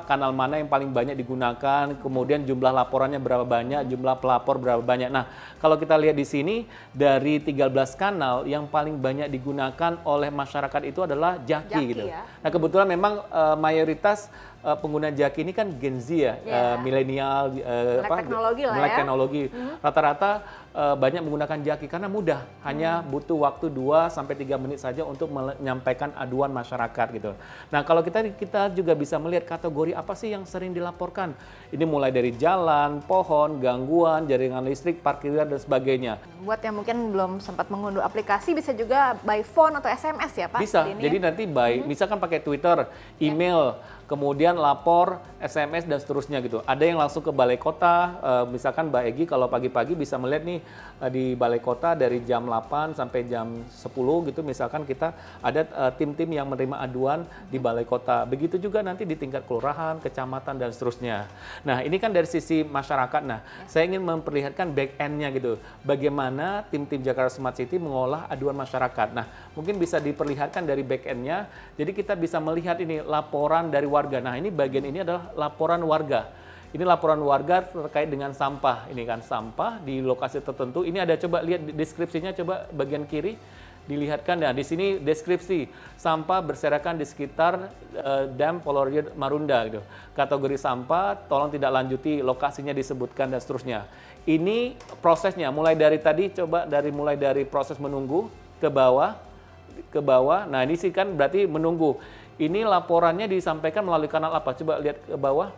kanal mana yang paling banyak digunakan, kemudian jumlah laporannya berapa banyak, jumlah pelapor berapa banyak. Nah, kalau kita lihat di sini dari 13 kanal yang paling banyak digunakan oleh masyarakat itu adalah Jaki gitu. Ya? Nah, kebetulan memang mayoritas pengguna Jaki ini kan Gen Z ya, milenial, melek teknologi. Rata-rata banyak menggunakan Jaki karena mudah, hanya butuh waktu 2-3 menit saja untuk menyampaikan aduan masyarakat gitu. Nah, kalau kita juga bisa melihat kategori apa sih yang sering dilaporkan. Ini mulai dari jalan, pohon, gangguan, jaringan listrik, parkiran dan sebagainya. Buat yang mungkin belum sempat mengunduh aplikasi bisa juga by phone atau SMS ya Pak? Bisa, jadi nanti misalkan pakai Twitter, email, kemudian lapor, SMS dan seterusnya gitu. Ada yang langsung ke balai kota, misalkan Mbak Egi kalau pagi-pagi bisa melihat nih di balai kota dari jam 8 sampai jam 10 gitu, misalkan kita ada tim-tim yang menerima aduan di balai kota. Begitu juga nanti di tingkat kelurahan, kecamatan dan seterusnya. Nah, ini kan dari sisi masyarakat. Nah, saya ingin memperlihatkan back end-nya gitu. Bagaimana tim-tim Jakarta Smart City mengolah aduan masyarakat. Nah, mungkin bisa diperlihatkan dari back end-nya. Jadi kita bisa melihat ini laporan dari warga. Nah, ini bagian ini adalah laporan warga. Ini laporan warga terkait dengan sampah. Ini kan sampah di lokasi tertentu. Ini ada, coba lihat deskripsinya, coba bagian kiri dilihatkan. Nah, di sini deskripsi sampah berserakan di sekitar Dam Polorio Marunda gitu. Kategori sampah tolong tidak lanjuti, lokasinya disebutkan dan seterusnya. Ini prosesnya mulai dari tadi, mulai dari proses menunggu ke bawah. Nah, ini sih kan berarti menunggu. Ini laporannya disampaikan melalui kanal apa? Coba lihat ke bawah,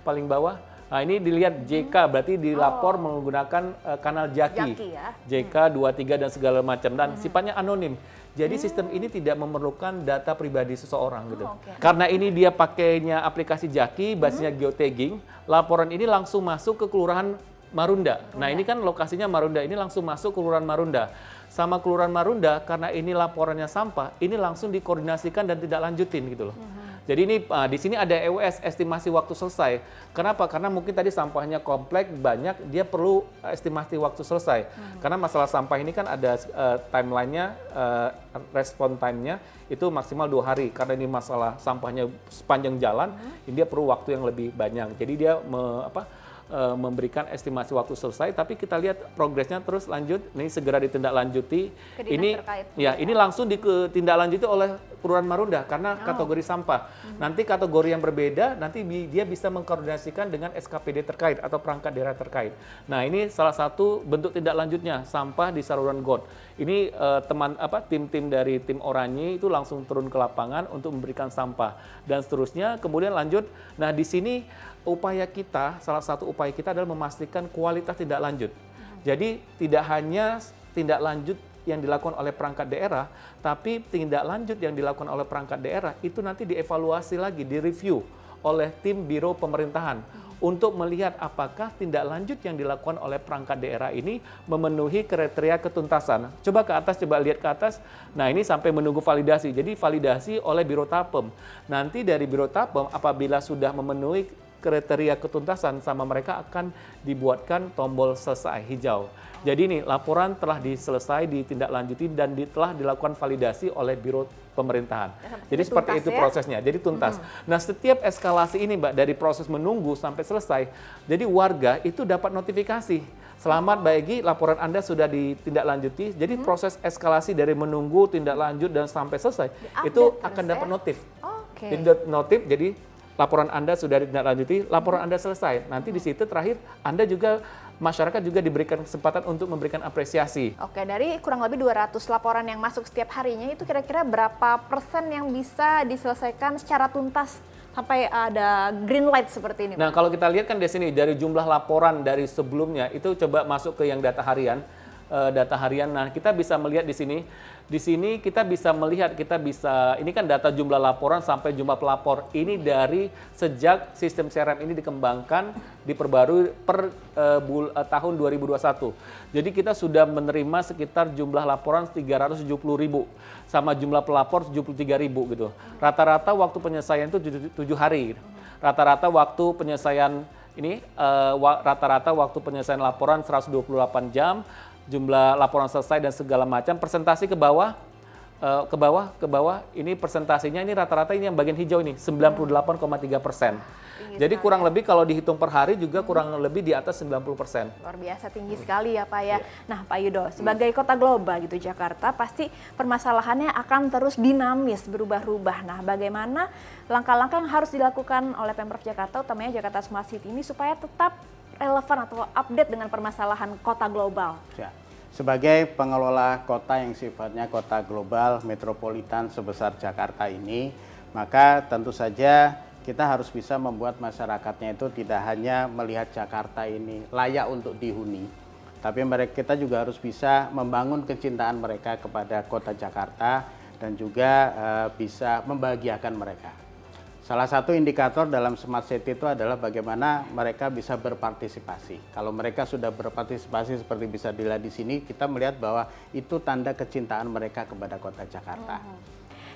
paling bawah. Nah, ini dilihat JK, berarti dilapor menggunakan kanal Jaki ya? JK, 23 dan segala macam, dan sifatnya anonim. Jadi sistem ini tidak memerlukan data pribadi seseorang gitu. Karena ini dia pakainya aplikasi Jaki, basisnya geotagging, laporan ini langsung masuk ke Kelurahan Marunda. Nah, ini kan lokasinya Marunda, ini langsung masuk ke Kelurahan Marunda. Sama Kelurahan Marunda, karena ini laporannya sampah, ini langsung dikoordinasikan dan tidak lanjutin gitu loh. Jadi ini di sini ada EWS, estimasi waktu selesai. Kenapa? Karena mungkin tadi sampahnya kompleks, banyak, dia perlu estimasi waktu selesai. Karena masalah sampah ini kan ada timeline-nya, respon time-nya itu maksimal 2 hari. Karena ini masalah sampahnya sepanjang jalan, ini dia perlu waktu yang lebih banyak. Jadi dia memberikan estimasi waktu selesai, tapi kita lihat progresnya terus lanjut. Ini segera ditindaklanjuti. Ini ini langsung ditindaklanjuti oleh Kelurahan Marunda karena kategori sampah. Nanti kategori yang berbeda, nanti dia bisa mengkoordinasikan dengan SKPD terkait atau perangkat daerah terkait. Nah, ini salah satu bentuk tindak lanjutnya, sampah di saluran got. Ini tim-tim dari tim Oranye itu langsung turun ke lapangan untuk memberikan sampah dan seterusnya. Kemudian lanjut. Nah, di sini salah satu upaya kita adalah memastikan kualitas tindak lanjut. Jadi tidak hanya tindak lanjut yang dilakukan oleh perangkat daerah, tapi tindak lanjut yang dilakukan oleh perangkat daerah itu nanti dievaluasi lagi, direview oleh tim biro pemerintahan untuk melihat apakah tindak lanjut yang dilakukan oleh perangkat daerah ini memenuhi kriteria ketuntasan. Coba ke atas, coba lihat ke atas. Nah, ini sampai menunggu validasi. Jadi validasi oleh Biro Tapem. Nanti dari Biro Tapem apabila sudah memenuhi kriteria ketuntasan sama mereka akan dibuatkan tombol selesai hijau. Jadi ini laporan telah ditindaklanjuti dan telah dilakukan validasi oleh Biro Pemerintahan. Jadi seperti itu prosesnya, jadi tuntas. Nah, setiap eskalasi ini Mbak, dari proses menunggu sampai selesai, jadi warga itu dapat notifikasi. Selamat Mbak Egi, laporan Anda sudah ditindaklanjuti. Jadi proses eskalasi dari menunggu, tindak lanjut dan sampai selesai itu akan dapat notif. Notif, jadi laporan Anda sudah ditindaklanjuti, laporan Anda selesai. Nanti di situ terakhir Anda juga, masyarakat juga diberikan kesempatan untuk memberikan apresiasi. Oke, dari kurang lebih 200 laporan yang masuk setiap harinya, itu kira-kira berapa persen yang bisa diselesaikan secara tuntas sampai ada green light seperti ini? Nah, kalau kita lihat kan di sini, dari jumlah laporan dari sebelumnya, itu coba masuk ke yang data harian. Nah, kita bisa melihat di sini. Di sini kita bisa melihat, ini kan data jumlah laporan sampai jumlah pelapor. Ini dari sejak sistem CRM ini dikembangkan, diperbarui per tahun 2021. Jadi kita sudah menerima sekitar jumlah laporan 370.000 sama jumlah pelapor 73.000 gitu. Rata-rata waktu penyelesaian itu 7 hari. Gitu. rata-rata waktu penyelesaian rata-rata waktu penyelesaian laporan 128 jam, jumlah laporan selesai dan segala macam, presentasi ke bawah, ini presentasinya ini rata-rata ini yang bagian hijau ini 98,3%. Jadi kurang lebih kalau dihitung per hari juga kurang lebih di atas 90%. Luar biasa tinggi sekali ya Pak ya. Nah Pak Yudo, sebagai kota global gitu Jakarta pasti permasalahannya akan terus dinamis, berubah-ubah. Nah bagaimana langkah-langkah yang harus dilakukan oleh Pemprov Jakarta, utamanya Jakarta Smart City ini supaya tetap relevan atau update dengan permasalahan kota global? Ya. Sebagai pengelola kota yang sifatnya kota global, metropolitan sebesar Jakarta ini, maka tentu saja kita harus bisa membuat masyarakatnya itu tidak hanya melihat Jakarta ini layak untuk dihuni, tapi kita juga harus bisa membangun kecintaan mereka kepada kota Jakarta dan juga bisa membahagiakan mereka. Salah satu indikator dalam Smart City itu adalah bagaimana mereka bisa berpartisipasi. Kalau mereka sudah berpartisipasi seperti bisa dilihat di sini, kita melihat bahwa itu tanda kecintaan mereka kepada kota Jakarta.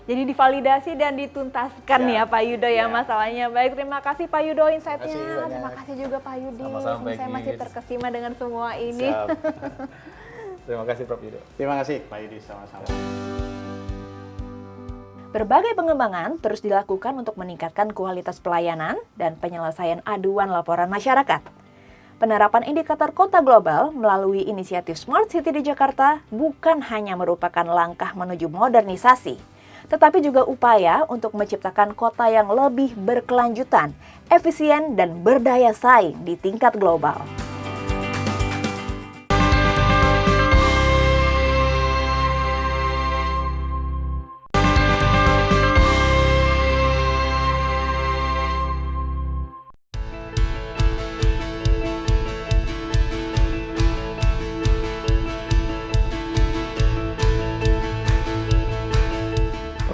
Jadi divalidasi dan dituntaskan ya Pak Yudo ya masalahnya. Baik, terima kasih Pak Yudo insight-nya. Terima kasih juga Pak Yudi. Saya masih terkesima dengan semua ini. Terima kasih Prof. Yudo. Terima kasih Pak Yudi, sama-sama. Berbagai pengembangan terus dilakukan untuk meningkatkan kualitas pelayanan dan penyelesaian aduan laporan masyarakat. Penerapan indikator kota global melalui inisiatif Smart City di Jakarta bukan hanya merupakan langkah menuju modernisasi, tetapi juga upaya untuk menciptakan kota yang lebih berkelanjutan, efisien, dan berdaya saing di tingkat global.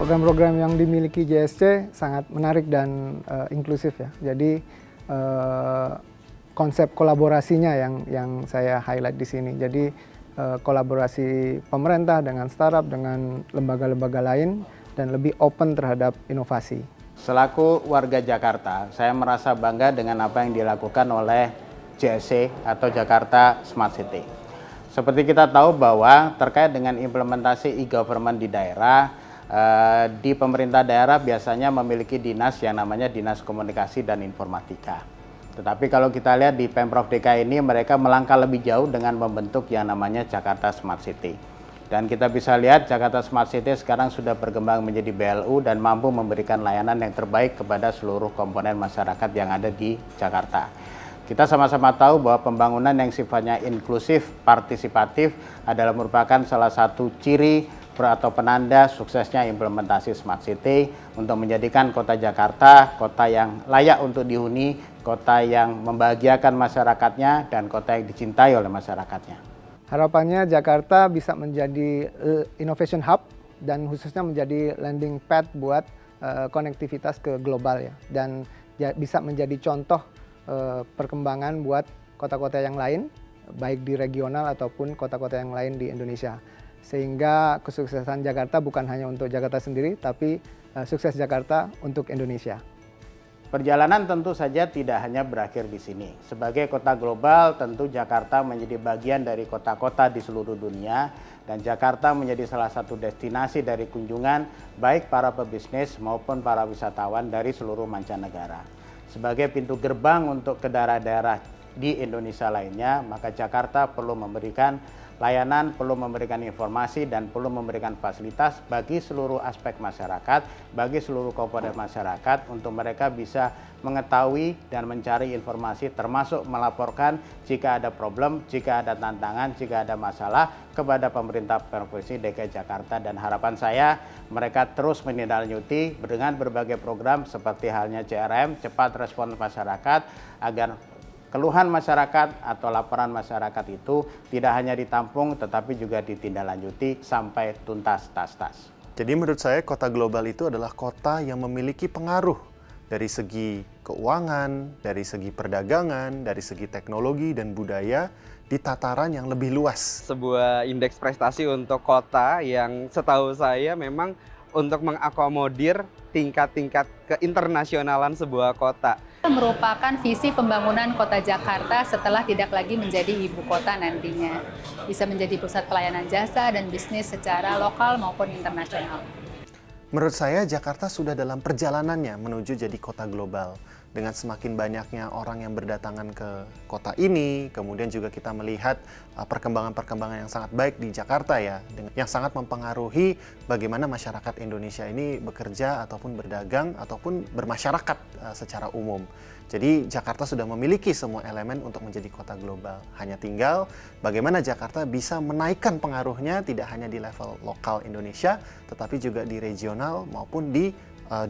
Program-program yang dimiliki JSC sangat menarik dan inklusif ya. Jadi konsep kolaborasinya yang saya highlight di sini. Jadi kolaborasi pemerintah dengan startup, dengan lembaga-lembaga lain, dan lebih open terhadap inovasi. Selaku warga Jakarta, saya merasa bangga dengan apa yang dilakukan oleh JSC atau Jakarta Smart City. Seperti kita tahu bahwa terkait dengan implementasi e-government di daerah, di pemerintah daerah biasanya memiliki dinas yang namanya Dinas Komunikasi dan Informatika. Tetapi kalau kita lihat di Pemprov DKI ini, mereka melangkah lebih jauh dengan membentuk yang namanya Jakarta Smart City. Dan kita bisa lihat Jakarta Smart City sekarang sudah berkembang menjadi BLU dan mampu memberikan layanan yang terbaik kepada seluruh komponen masyarakat yang ada di Jakarta. Kita sama-sama tahu bahwa pembangunan yang sifatnya inklusif, partisipatif adalah merupakan salah satu ciri atau penanda suksesnya implementasi Smart City untuk menjadikan kota Jakarta kota yang layak untuk dihuni, kota yang membahagiakan masyarakatnya, dan kota yang dicintai oleh masyarakatnya. Harapannya Jakarta bisa menjadi innovation hub dan khususnya menjadi landing pad buat konektivitas ke global ya, dan bisa menjadi contoh perkembangan buat kota-kota yang lain, baik di regional ataupun kota-kota yang lain di Indonesia. Sehingga kesuksesan Jakarta bukan hanya untuk Jakarta sendiri, tapi sukses Jakarta untuk Indonesia. Perjalanan tentu saja tidak hanya berakhir di sini. Sebagai kota global, tentu Jakarta menjadi bagian dari kota-kota di seluruh dunia, dan Jakarta menjadi salah satu destinasi dari kunjungan baik para pebisnis maupun para wisatawan dari seluruh mancanegara. Sebagai pintu gerbang untuk ke daerah-daerah di Indonesia lainnya, maka Jakarta perlu memberikan layanan, perlu memberikan informasi, dan perlu memberikan fasilitas bagi seluruh aspek masyarakat, bagi seluruh komponen masyarakat untuk mereka bisa mengetahui dan mencari informasi, termasuk melaporkan jika ada problem, jika ada tantangan, jika ada masalah kepada pemerintah Provinsi DKI Jakarta. Dan harapan saya mereka terus menindaklanjuti dengan berbagai program seperti halnya CRM, cepat respon masyarakat, agar keluhan masyarakat atau laporan masyarakat itu tidak hanya ditampung tetapi juga ditindaklanjuti sampai tuntas tas-tas. Jadi menurut saya kota global itu adalah kota yang memiliki pengaruh dari segi keuangan, dari segi perdagangan, dari segi teknologi dan budaya di tataran yang lebih luas. Sebuah indeks prestasi untuk kota yang setahu saya memang untuk mengakomodir tingkat-tingkat keinternasionalan sebuah kota. Merupakan visi pembangunan kota Jakarta setelah tidak lagi menjadi ibu kota nantinya. Bisa menjadi pusat pelayanan jasa dan bisnis secara lokal maupun internasional. Menurut saya, Jakarta sudah dalam perjalanannya menuju jadi kota global. Dengan semakin banyaknya orang yang berdatangan ke kota ini, kemudian juga kita melihat perkembangan-perkembangan yang sangat baik di Jakarta ya, yang sangat mempengaruhi bagaimana masyarakat Indonesia ini bekerja ataupun berdagang ataupun bermasyarakat secara umum. Jadi Jakarta sudah memiliki semua elemen untuk menjadi kota global. Hanya tinggal bagaimana Jakarta bisa menaikkan pengaruhnya tidak hanya di level lokal Indonesia, tetapi juga di regional maupun di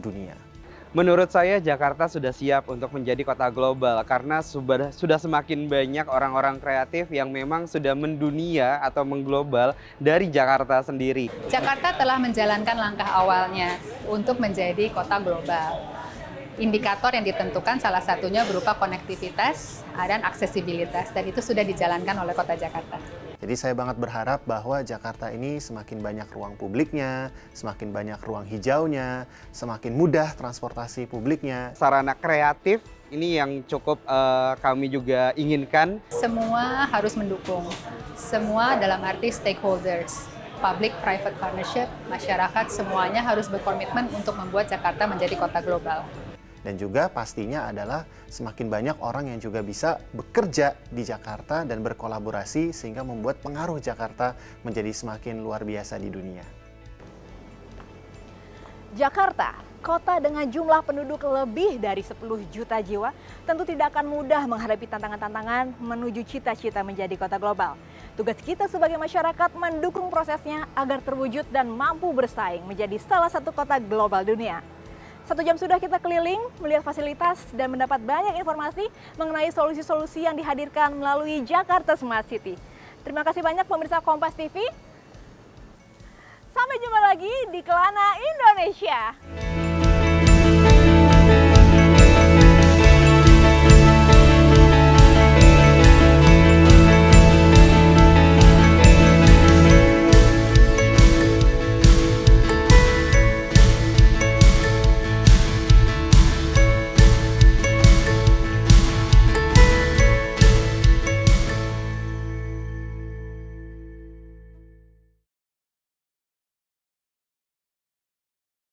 dunia. Menurut saya Jakarta sudah siap untuk menjadi kota global karena sudah semakin banyak orang-orang kreatif yang memang sudah mendunia atau mengglobal dari Jakarta sendiri. Jakarta telah menjalankan langkah awalnya untuk menjadi kota global. Indikator yang ditentukan salah satunya berupa konektivitas dan aksesibilitas, dan itu sudah dijalankan oleh kota Jakarta. Jadi saya banget berharap bahwa Jakarta ini semakin banyak ruang publiknya, semakin banyak ruang hijaunya, semakin mudah transportasi publiknya. Sarana kreatif ini yang cukup kami juga inginkan. Semua harus mendukung, semua dalam arti stakeholders, public-private partnership, masyarakat semuanya harus berkomitmen untuk membuat Jakarta menjadi kota global. Dan juga pastinya adalah semakin banyak orang yang juga bisa bekerja di Jakarta dan berkolaborasi sehingga membuat pengaruh Jakarta menjadi semakin luar biasa di dunia. Jakarta, kota dengan jumlah penduduk lebih dari 10 juta jiwa, tentu tidak akan mudah menghadapi tantangan-tantangan menuju cita-cita menjadi kota global. Tugas kita sebagai masyarakat mendukung prosesnya agar terwujud dan mampu bersaing menjadi salah satu kota global dunia. 1 jam sudah kita keliling, melihat fasilitas dan mendapat banyak informasi mengenai solusi-solusi yang dihadirkan melalui Jakarta Smart City. Terima kasih banyak pemirsa Kompas TV. Sampai jumpa lagi di Kelana Indonesia.